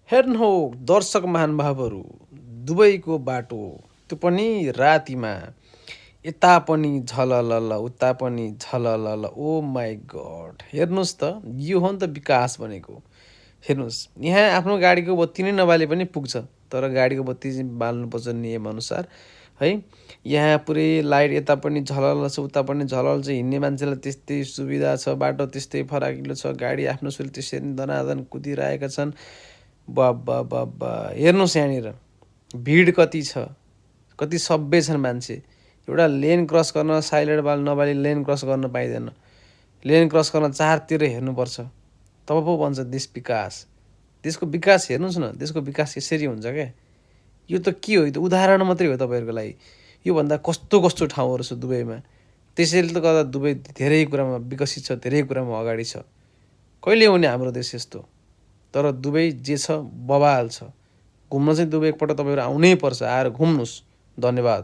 हेर्नु दर्शक महानुभावहरू, दुबईको बाटो त्यो पनि रातिमा, यता पनि झललल उता पनि झललल। ओ माई गड, हेर्नुहोस् त, यो हो नि त विकास भनेको। हेर्नुहोस्, यहाँ आफ्नो गाडीको बत्ती नै नबाले पनि पुग्छ, तर गाडीको बत्ती चाहिँ बाल्नुपर्छ नियमअनुसार है। यहाँ पुरै लाइट यता पनि झलल छ उता पनि झलल छ, हिँड्ने मान्छेलाई त्यस्तै सुविधा छ, बाटो त्यस्तै फराकिलो छ, गाडी आफ्नो सुल त्यसरी दनादन कुदिरहेका छन्। बाबा हेर्नुहोस् यहाँनिर भिड कति छ, कति सभ्य छन् मान्छे। एउटा लेन क्रस गर्न साइलेन्ट बाल नबाली लेन क्रस गर्न पाइँदैन। लेन क्रस गर्न चारतिर हेर्नुपर्छ, तब पो भन्छ देश विकास। देशको विकास हेर्नुहोस् न, देशको विकास यसरी हुन्छ क्या। यो त के हो, यो त उदाहरण मात्रै हो तपाईँहरूको लागि। योभन्दा कस्तो कस्तो ठाउँहरू छ दुबईमा, त्यसैले त गर्दा दुबई धेरै कुरामा विकसित छ, धेरै कुरामा अगाडि छ। कहिले हुने हाम्रो देश यस्तो? तर दुबई जे छ बवाल छ। घुम्न चाहिँ दुबई एकपल्ट तपाईँहरू आउनै पर्छ, आएर घुम्नुहोस्। धन्यवाद।